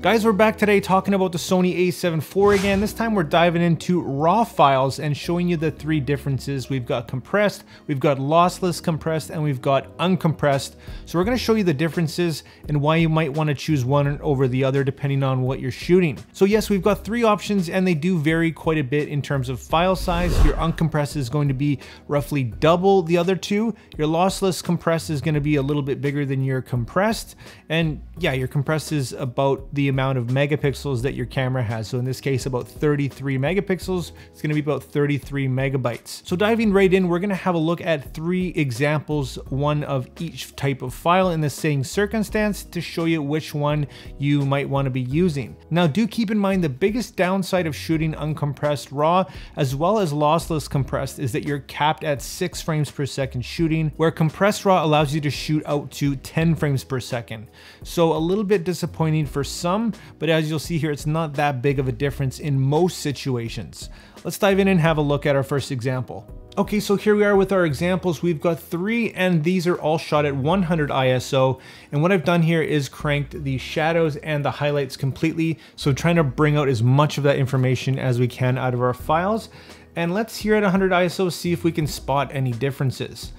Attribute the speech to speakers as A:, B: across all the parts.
A: Guys, we're back today talking about the Sony A7 IV again. This time we're diving into raw files and showing you the three differences. We've got compressed, we've got lossless compressed, and we've got uncompressed. So we're going to show you the differences and why you might want to choose one over the other depending on what you're shooting. So yes, we've got three options and they do vary quite a bit in terms of file size. Your uncompressed is going to be roughly double the other two. Your lossless compressed is going to be a little bit bigger than your compressed. And yeah, your compressed is about the amount of megapixels that your camera has. So in this case, about 33 megapixels. It's going to be about 33 megabytes. So diving right in, we're going to have a look at three examples, one of each type of file in the same circumstance to show you which one you might want to be using. Now, do keep in mind the biggest downside of shooting uncompressed RAW as well as lossless compressed is that you're capped at 6 frames per second shooting, where compressed RAW allows you to shoot out to 10 frames per second. So a little bit disappointing for some, but as you'll see here, it's not that big of a difference in most situations. Let's dive in and have a look at our first example. Okay, so here we are with our examples. We've got three, and these are all shot at 100 ISO. And what I've done here is cranked the shadows and the highlights completely. So trying to bring out as much of that information as we can out of our files. And let's here at 100 ISO see if we can spot any differences.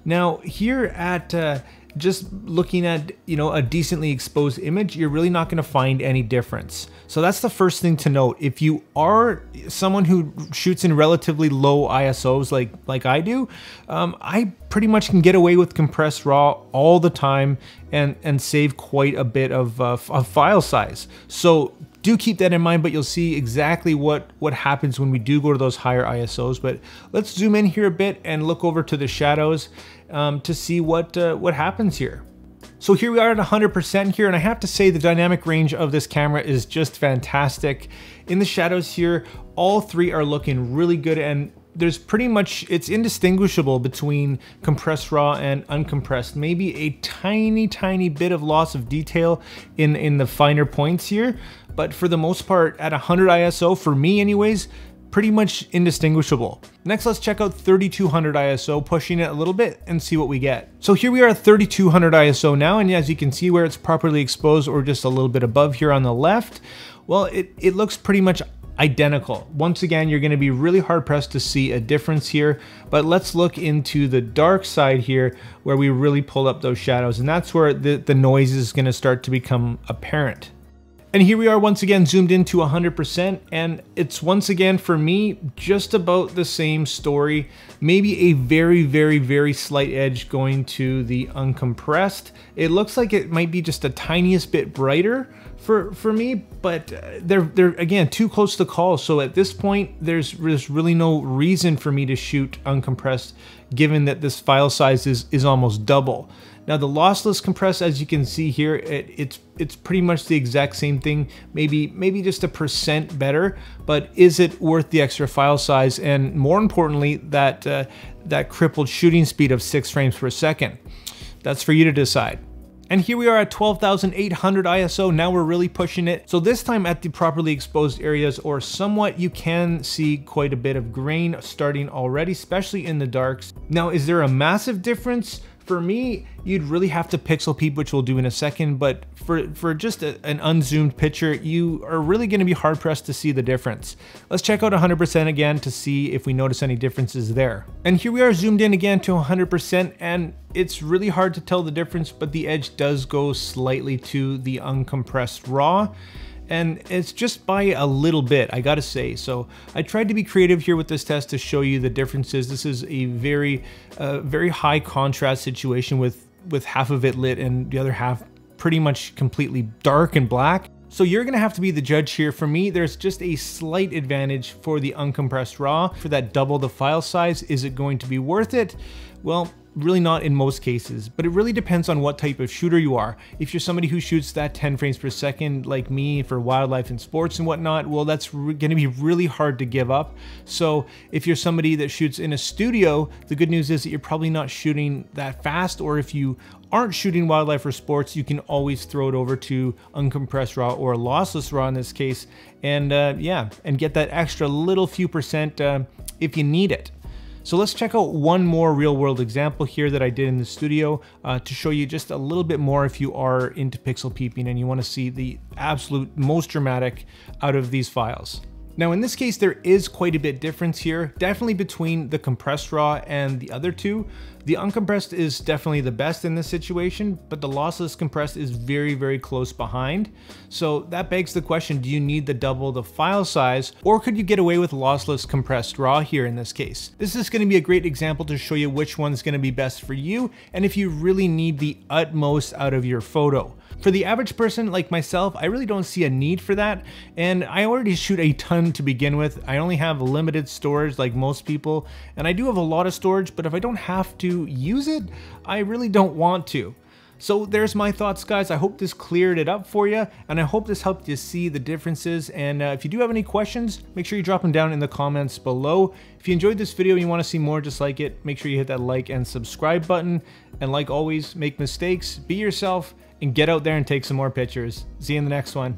A: Now here at just looking at, a decently exposed image, you're really not going to find any difference. So that's the first thing to note. If you are someone who shoots in relatively low ISOs like I do, I pretty much can get away with compressed RAW all the time and save quite a bit of file size. So do keep that in mind, but you'll see exactly what happens when we do go to those higher ISOs. But let's zoom in here a bit and look over to the shadows to see what happens here. So here we are at 100% here, and I have to say the dynamic range of this camera is just fantastic. In the shadows here, all three are looking really good, and there's pretty much, it's indistinguishable between compressed RAW and uncompressed. Maybe a tiny bit of loss of detail in the finer points here, but for the most part at 100 ISO, for me anyways, pretty much indistinguishable. Next, let's check out 3200 ISO, pushing it a little bit and see what we get. So here we are at 3200 ISO now, and as you can see where it's properly exposed or just a little bit above here on the left, well, it looks pretty much identical. Once again, you're going to be really hard pressed to see a difference here, but let's look into the dark side here where we really pull up those shadows, and that's where the noise is going to start to become apparent. And here we are once again zoomed into 100%, and it's once again for me just about the same story. Maybe a very slight edge going to the uncompressed. It looks like it might be just a tiniest bit brighter for me, but they're again too close to call. So at this point, there's really no reason for me to shoot uncompressed, given that this file size is almost double. Now the lossless compressed, as you can see here, it's pretty much the exact same thing, maybe just a % better, but is it worth the extra file size? And more importantly, that crippled shooting speed of 6 frames per second. That's for you to decide. And here we are at 12,800 ISO. Now we're really pushing it. So this time at the properly exposed areas or somewhat, you can see quite a bit of grain starting already, especially in the darks. Now, is there a massive difference? For me, you'd really have to pixel peep, which we'll do in a second, but for just an unzoomed picture, you are really going to be hard pressed to see the difference. Let's check out 100% again to see if we notice any differences there. And here we are zoomed in again to 100%, and it's really hard to tell the difference, but the edge does go slightly to the uncompressed RAW. And it's just by a little bit, I gotta say. So I tried to be creative here with this test to show you the differences. This is a very high contrast situation with half of it lit and the other half pretty much completely dark and black. So you're gonna have to be the judge here. For me, there's just a slight advantage for the uncompressed RAW. For that double the file size, is it going to be worth it? Well, really not in most cases, but it really depends on what type of shooter you are. If you're somebody who shoots that 10 frames per second like me for wildlife and sports and whatnot, well, that's gonna be really hard to give up. So if you're somebody that shoots in a studio, the good news is that you're probably not shooting that fast, or if you aren't shooting wildlife or sports, you can always throw it over to uncompressed RAW or lossless RAW in this case, and yeah, and get that extra little few % if you need it. So let's check out one more real world example here that I did in the studio to show you just a little bit more if you are into pixel peeping and you want to see the absolute most dramatic out of these files. Now in this case, there is quite a bit difference here, definitely between the compressed RAW and the other two. The uncompressed is definitely the best in this situation, but the lossless compressed is very, very close behind. So that begs the question, do you need to double the file size, or could you get away with lossless compressed RAW here in this case? This is gonna be a great example to show you which one's gonna be best for you, and if you really need the utmost out of your photo. For the average person like myself, I really don't see a need for that, and I already shoot a ton to begin with. I only have limited storage like most people, and I do have a lot of storage, but if I don't have to use it, I really don't want to. So there's my thoughts, guys. I hope this cleared it up for you, and I hope this helped you see the differences. And if you do have any questions, make sure you drop them down in the comments below. If you enjoyed this video and you want to see more just like it, make sure you hit that like and subscribe button. And like always, make mistakes, be yourself, and get out there and take some more pictures. See you in the next one.